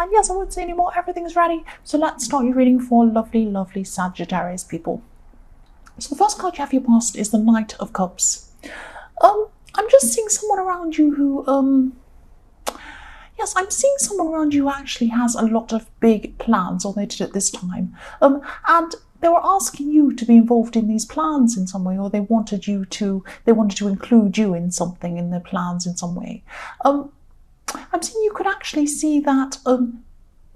And yes, I won't say anymore. Everything's ready. So let's start your reading for lovely, lovely Sagittarius people. So the first card you have your past is the Knight of Cups. I'm just seeing someone around you who, yes, I'm seeing someone around you who actually has a lot of big plans, or they did at this time. And they were asking you to be involved in these plans in some way, or they wanted to include you in something, in their plans in some way. I'm seeing you could actually see that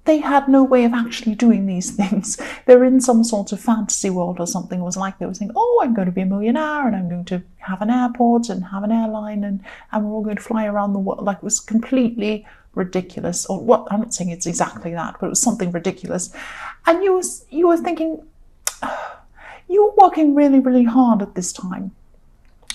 they had no way of actually doing these things. They're in some sort of fantasy world or something. It was like they were saying, oh, I'm going to be a millionaire and I'm going to have an airport and have an airline and we're all going to fly around the world. Like, it was completely ridiculous. Or what? I'm not saying it's exactly that, but it was something ridiculous. And you were thinking, you were working really, really hard at this time.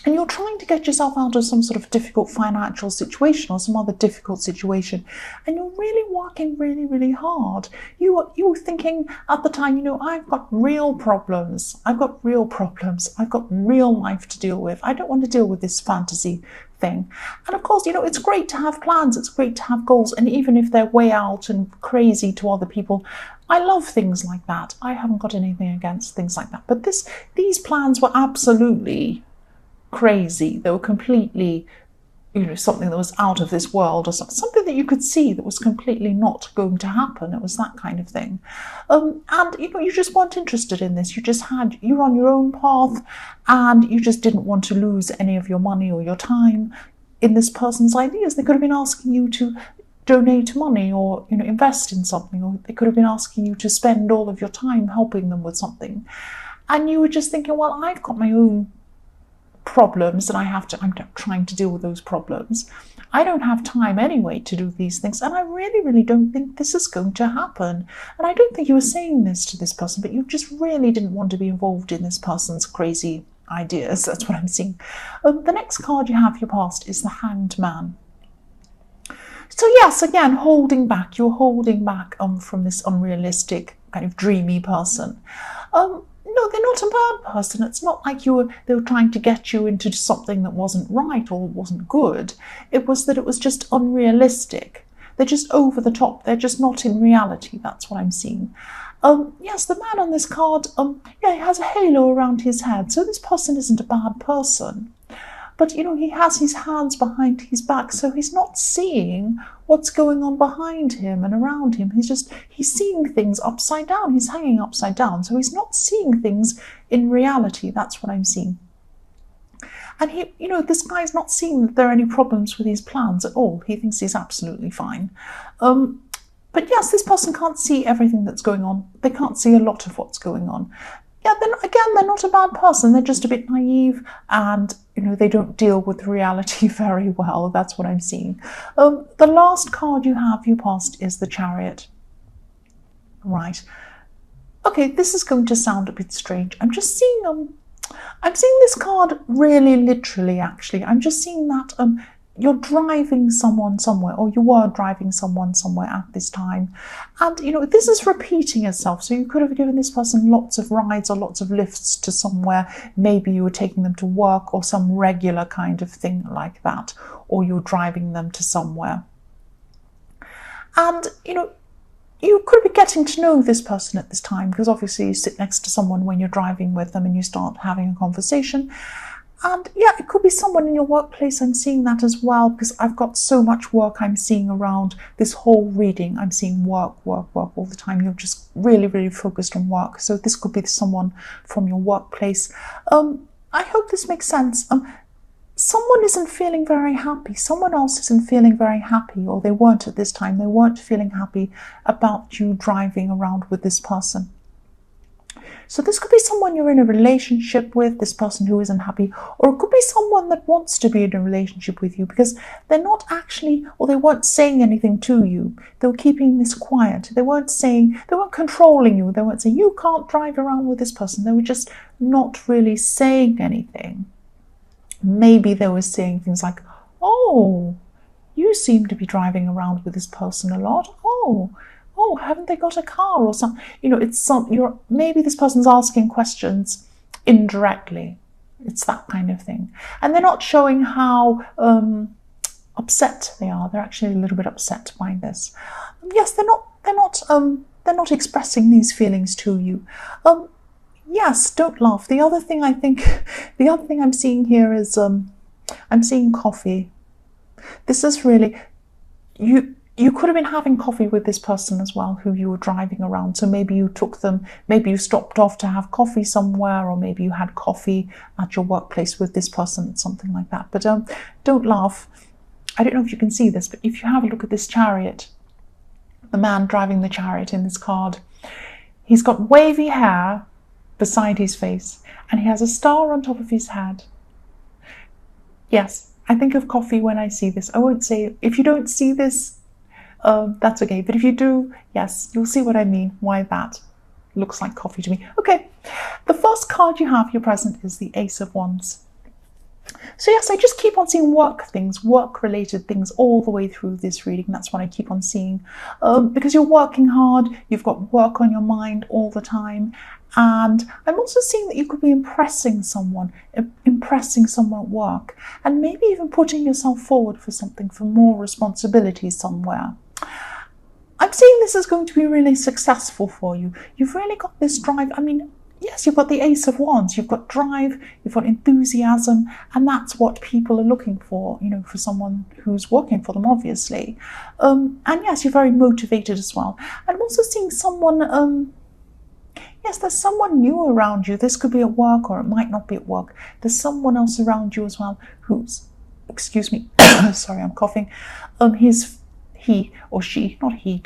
And you're trying to get yourself out of some sort of difficult financial situation or some other difficult situation. And you're really working really, really hard. You were thinking at the time, I've got real problems. I've got real problems. I've got real life to deal with. I don't want to deal with this fantasy thing. And of course, it's great to have plans. It's great to have goals. And even if they're way out and crazy to other people, I love things like that. I haven't got anything against things like that. But these plans were absolutely crazy. They were completely, something that was out of this world, or something that you could see that was completely not going to happen. It was that kind of thing. And you just weren't interested in this. You're on your own path, and you just didn't want to lose any of your money or your time in this person's ideas. They could have been asking you to donate money or invest in something, or they could have been asking you to spend all of your time helping them with something. And you were just thinking, well, I've got my own problems and I'm trying to deal with those problems. I don't have time anyway to do these things, and I really, really don't think this is going to happen. And I don't think you were saying this to this person, but you just really didn't want to be involved in this person's crazy ideas. That's what I'm seeing. The next card you have your past is the Hanged Man. So yes, again, holding back. You're holding back from this unrealistic kind of dreamy person. No, they're not a bad person. It's not like they were trying to get you into something that wasn't right or wasn't good. It was that it was just unrealistic. They're just over the top. They're just not in reality. That's what I'm seeing. Yes, the man on this card, he has a halo around his head. So this person isn't a bad person. But, he has his hands behind his back, so he's not seeing what's going on behind him and around him. He's seeing things upside down. He's hanging upside down, so he's not seeing things in reality. That's what I'm seeing. And this guy's not seeing that there are any problems with his plans at all. He thinks he's absolutely fine. But yes, this person can't see everything that's going on. They can't see a lot of what's going on. Yeah, they're not a bad person. They're just a bit naive, and they don't deal with reality very well. That's what I'm seeing. The last card you have your past is the Chariot. Right. Okay, this is going to sound a bit strange. I'm just seeing this card really literally. Actually, I'm just seeing that you're driving someone somewhere, or you were driving someone somewhere at this time. And, this is repeating itself. So you could have given this person lots of rides or lots of lifts to somewhere. Maybe you were taking them to work or some regular kind of thing like that, or you're driving them to somewhere. And, you could be getting to know this person at this time, because obviously you sit next to someone when you're driving with them and you start having a conversation. And yeah, it could be someone in your workplace. I'm seeing that as well, because I've got so much work I'm seeing around this whole reading. I'm seeing work all the time. You're just really, really focused on work. So this could be someone from your workplace. I hope this makes sense. Someone isn't feeling very happy. Someone else isn't feeling very happy, or they weren't at this time. They weren't feeling happy about you driving around with this person. So this could be someone you're in a relationship with, this person who isn't happy, or it could be someone that wants to be in a relationship with you, because they're not actually, or they weren't saying anything to you. They were keeping this quiet. They weren't controlling you. They weren't saying, you can't drive around with this person. They were just not really saying anything. Maybe they were saying things like, oh, you seem to be driving around with this person a lot. Oh, haven't they got a car or something? Maybe this person's asking questions indirectly. It's that kind of thing. And they're not showing how upset they are. They're actually a little bit upset by this. Yes, they're not expressing these feelings to you. Yes, don't laugh. The other thing I'm seeing here is I'm seeing coffee. This is really, you could have been having coffee with this person as well who you were driving around. So maybe you took them, maybe you stopped off to have coffee somewhere, or maybe you had coffee at your workplace with this person, something like that. But don't laugh. I don't know if you can see this, but if you have a look at this chariot, the man driving the chariot in this card, he's got wavy hair beside his face, and he has a star on top of his head. Yes, I think of coffee when I see this. I won't say, if you don't see this, that's okay. But if you do, yes, you'll see what I mean, why that looks like coffee to me. Okay, the first card you have, your present, is the Ace of Wands. So yes, I just keep on seeing work things, work-related things all the way through this reading. That's what I keep on seeing. Because you're working hard, you've got work on your mind all the time. And I'm also seeing that you could be impressing someone at work, and maybe even putting yourself forward for something, for more responsibility somewhere. I'm seeing this is going to be really successful for you. You've really got this drive. I mean, yes, you've got the Ace of Wands, you've got drive, you've got enthusiasm, and that's what people are looking for, you know, for someone who's working for them, obviously. And yes, you're very motivated as well. I'm also seeing someone, yes, there's someone new around you. This could be at work, or it might not be at work. There's someone else around you as well who's, excuse me, sorry, I'm coughing. He or she, not he,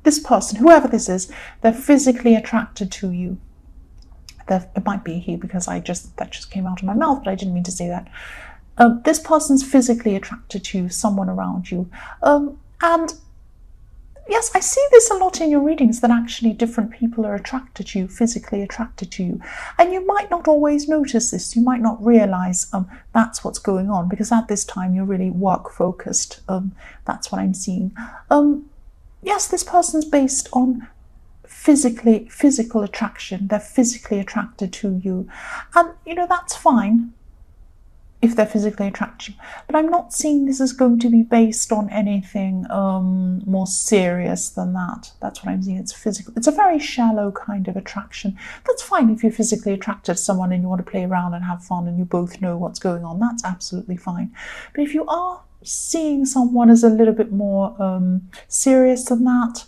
this person, whoever this is, they're physically attracted to you. It might be he, because that just came out of my mouth, but I didn't mean to say that. This person's physically attracted to someone around you. And yes, I see this a lot in your readings, that actually different people are attracted to you, physically attracted to you. And you might not always notice this. You might not realize that's what's going on, because at this time you're really work focused. That's what I'm seeing. Yes, this person's based on physical attraction. They're physically attracted to you. And, you know, that's fine if they're physically attracted, but I'm not seeing this is going to be based on anything more serious than that. That's what I'm seeing. It's physical. It's a very shallow kind of attraction. That's fine if you're physically attracted to someone and you want to play around and have fun and you both know what's going on. That's absolutely fine. But if you are seeing someone as a little bit more serious than that,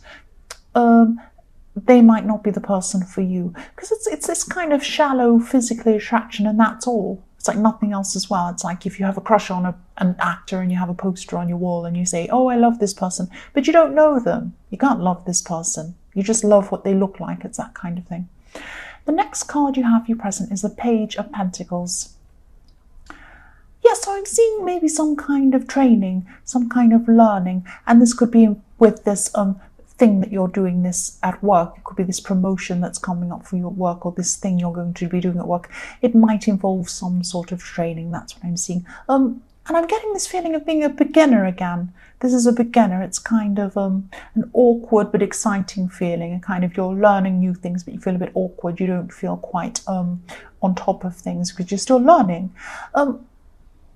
they might not be the person for you, because it's this kind of shallow physical attraction, and that's all. It's like nothing else as well. It's like if you have a crush on an actor and you have a poster on your wall and you say, oh, I love this person, but you don't know them. You can't love this person. You just love what they look like. It's that kind of thing. The next card you have, your present, is the Page of Pentacles. Yeah, so I'm seeing maybe some kind of training, some kind of learning, and this could be with this thing that you're doing this at work. It could be this promotion that's coming up for your work, or this thing you're going to be doing at work. It might involve some sort of training. That's what I'm seeing. And I'm getting this feeling of being a beginner again. This is a beginner. It's kind of an awkward but exciting feeling. A kind of, you're learning new things, but you feel a bit awkward. You don't feel quite on top of things because you're still learning.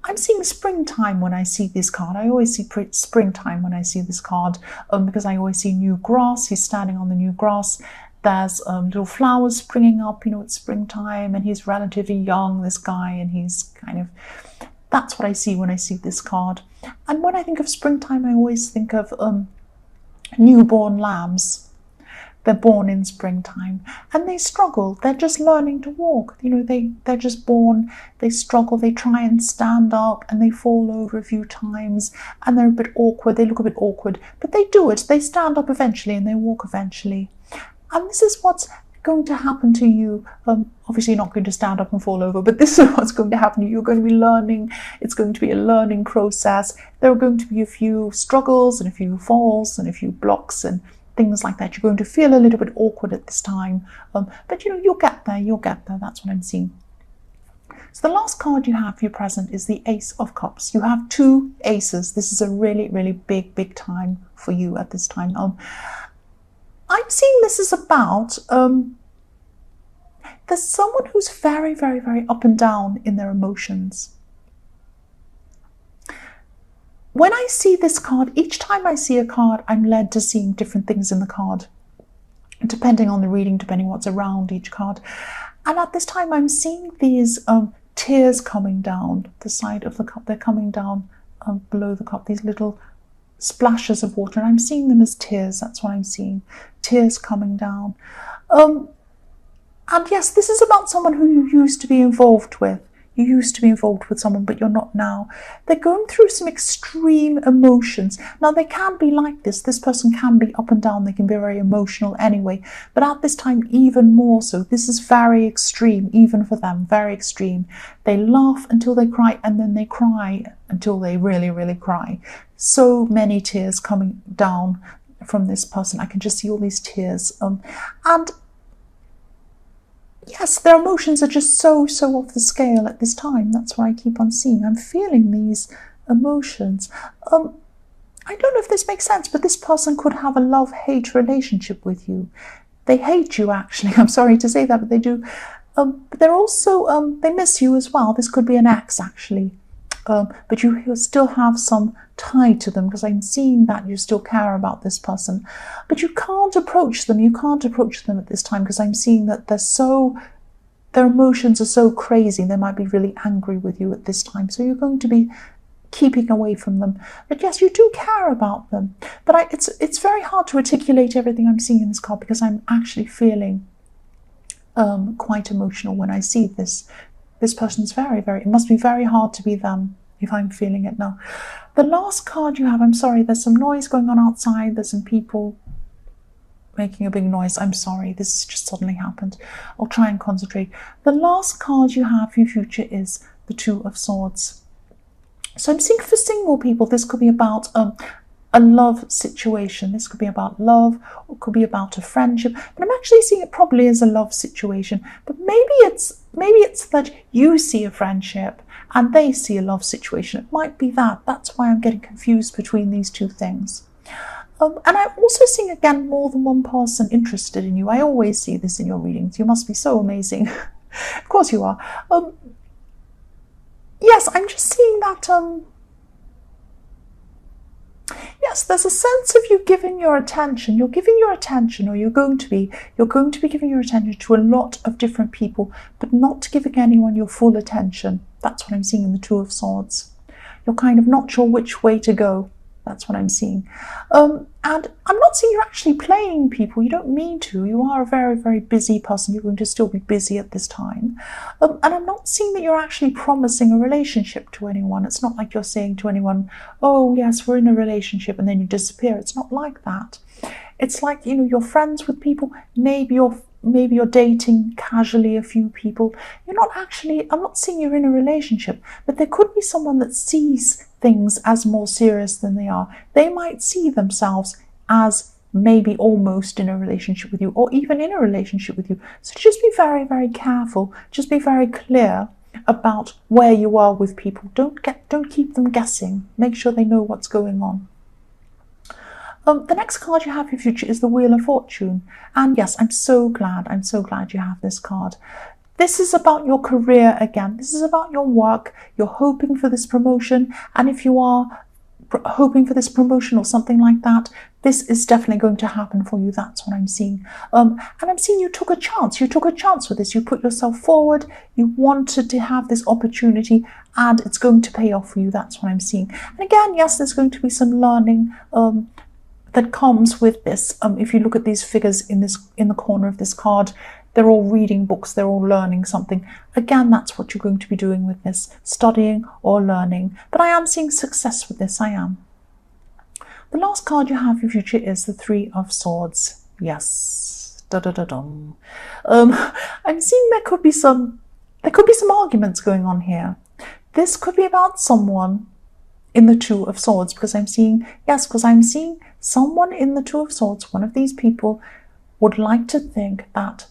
I'm seeing springtime when I see this card. I always see springtime when I see this card, because I always see new grass. He's standing on the new grass. There's little flowers springing up. You know, it's springtime, and he's relatively young, this guy, and he's kind of... That's what I see when I see this card. And when I think of springtime, I always think of newborn lambs. They're born in springtime and they struggle. They're just learning to walk. You know, they're just born, they struggle, they try and stand up and they fall over a few times and they're a bit awkward. They look a bit awkward, but they do it. They stand up eventually and they walk eventually. And this is what's going to happen to you. Obviously you're not going to stand up and fall over, but this is what's going to happen to you. You're going to be learning. It's going to be a learning process. There are going to be a few struggles and a few falls and a few blocks and things like that. You're going to feel a little bit awkward at this time, but you know, you'll get there. That's what I'm seeing. So the last card you have for your present is the Ace of Cups. You have two aces. This is a really, really big time for you at this time. I'm seeing this is about, there's someone who's very, very up and down in their emotions. when I see this card, each time I see a card, I'm led to seeing different things in the card, depending on the reading, depending what's around each card. And at this time, I'm seeing these tears coming down the side of the cup. They're coming down below the cup, these little splashes of water, and I'm seeing them as tears. That's what I'm seeing, tears coming down. And yes, this is about someone who you used to be involved with. You used to be involved with someone, but you're not now. They're going through some extreme emotions. Now, they can be like this. This person can be up and down. They can be very emotional anyway. But at this time, even more so. This is very extreme, even for them, very extreme. They laugh until they cry, and then they cry until they really, really cry. So many tears coming down from this person. I can just see all these tears. And yes, their emotions are just so off the scale at this time. That's what I keep on seeing. I'm feeling these emotions. I don't know if this makes sense, but this person could have a love-hate relationship with you. They hate you, actually. I'm sorry to say that, but they do. But they're also, they miss you as well. This could be an ex, actually. But you still have some tie to them, because I'm seeing that you still care about this person. But you can't approach them. You can't approach them at this time, because I'm seeing that their emotions are so crazy. They might be really angry with you at this time. So you're going to be keeping away from them. But yes, you do care about them. But it's very hard to articulate everything I'm seeing in this card, because I'm actually feeling quite emotional when I see this. This person's it must be very hard to be them, if I'm feeling it now. The last card you have, I'm sorry, there's some noise going on outside. There's some people making a big noise. I'm sorry, this just suddenly happened. I'll try and concentrate. The last card you have for your future is the Two of Swords. So I'm seeing for single people, this could be about a love situation. This could be about love, or it could be about a friendship. But I'm actually seeing it probably as a love situation. But maybe it's that you see a friendship and they see a love situation. It might be that. That's why I'm getting confused between these two things. And I'm also seeing, again, more than one person interested in you. I always see this in your readings. You must be so amazing. Of course you are. Yes, I'm just seeing that... Yes, there's a sense of you giving your attention. You're giving your attention, or you're going to be giving your attention to a lot of different people, but not giving anyone your full attention. That's what I'm seeing in the Two of Swords. You're kind of not sure which way to go. That's what I'm seeing. And I'm not seeing you're actually playing people. You don't mean to. You are a very, very busy person. You're going to still be busy at this time. And I'm not seeing that you're actually promising a relationship to anyone. It's not like you're saying to anyone, oh, yes, we're in a relationship, and then you disappear. It's not like that. It's like, you're friends with people. Maybe you're dating casually a few people. I'm not saying you're in a relationship, but there could be someone that sees things as more serious than they are. They might see themselves as maybe almost in a relationship with you, or even in a relationship with you. So just be very, very careful. Just be very clear about where you are with people. Don't keep them guessing. Make sure they know what's going on. The next card you have for your future is the Wheel of Fortune. And yes, I'm so glad you have this card. This is about your career again. This is about your work. You're hoping for this promotion. And if you are hoping for this promotion or something like that, this is definitely going to happen for you. That's what I'm seeing. And I'm seeing you took a chance. You took a chance with this. You put yourself forward. You wanted to have this opportunity, and it's going to pay off for you. That's what I'm seeing. And again, yes, there's going to be some learning that comes with this. If you look at these figures in the corner of this card, they're all reading books, they're all learning something. Again, that's what you're going to be doing with this, studying or learning. But I am seeing success with this, I am. The last card you have for your future is the Three of Swords. Yes. Da-da-da-dum. I'm seeing there could be some arguments going on here. This could be about someone in the Two of Swords, because I'm seeing someone in the Two of Swords. One of these people would like to think that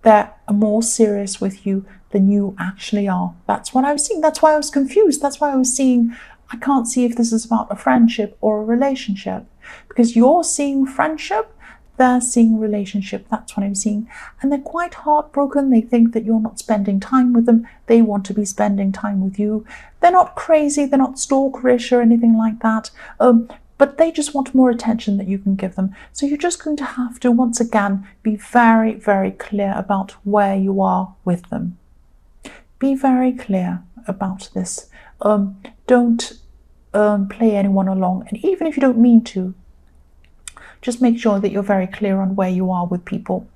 they're more serious with you than you actually are. That's what I was seeing. That's why I was confused. That's why I was seeing, I can't see if this is about a friendship or a relationship, because you're seeing friendship, they're seeing relationship. That's what I'm seeing. And they're quite heartbroken. They think that you're not spending time with them. They want to be spending time with you. They're not crazy. They're not stalkerish or anything like that. But they just want more attention that you can give them. So you're just going to have to, once again, be very, very clear about where you are with them. Be very clear about this. Don't play anyone along. And even if you don't mean to, just make sure that you're very clear on where you are with people.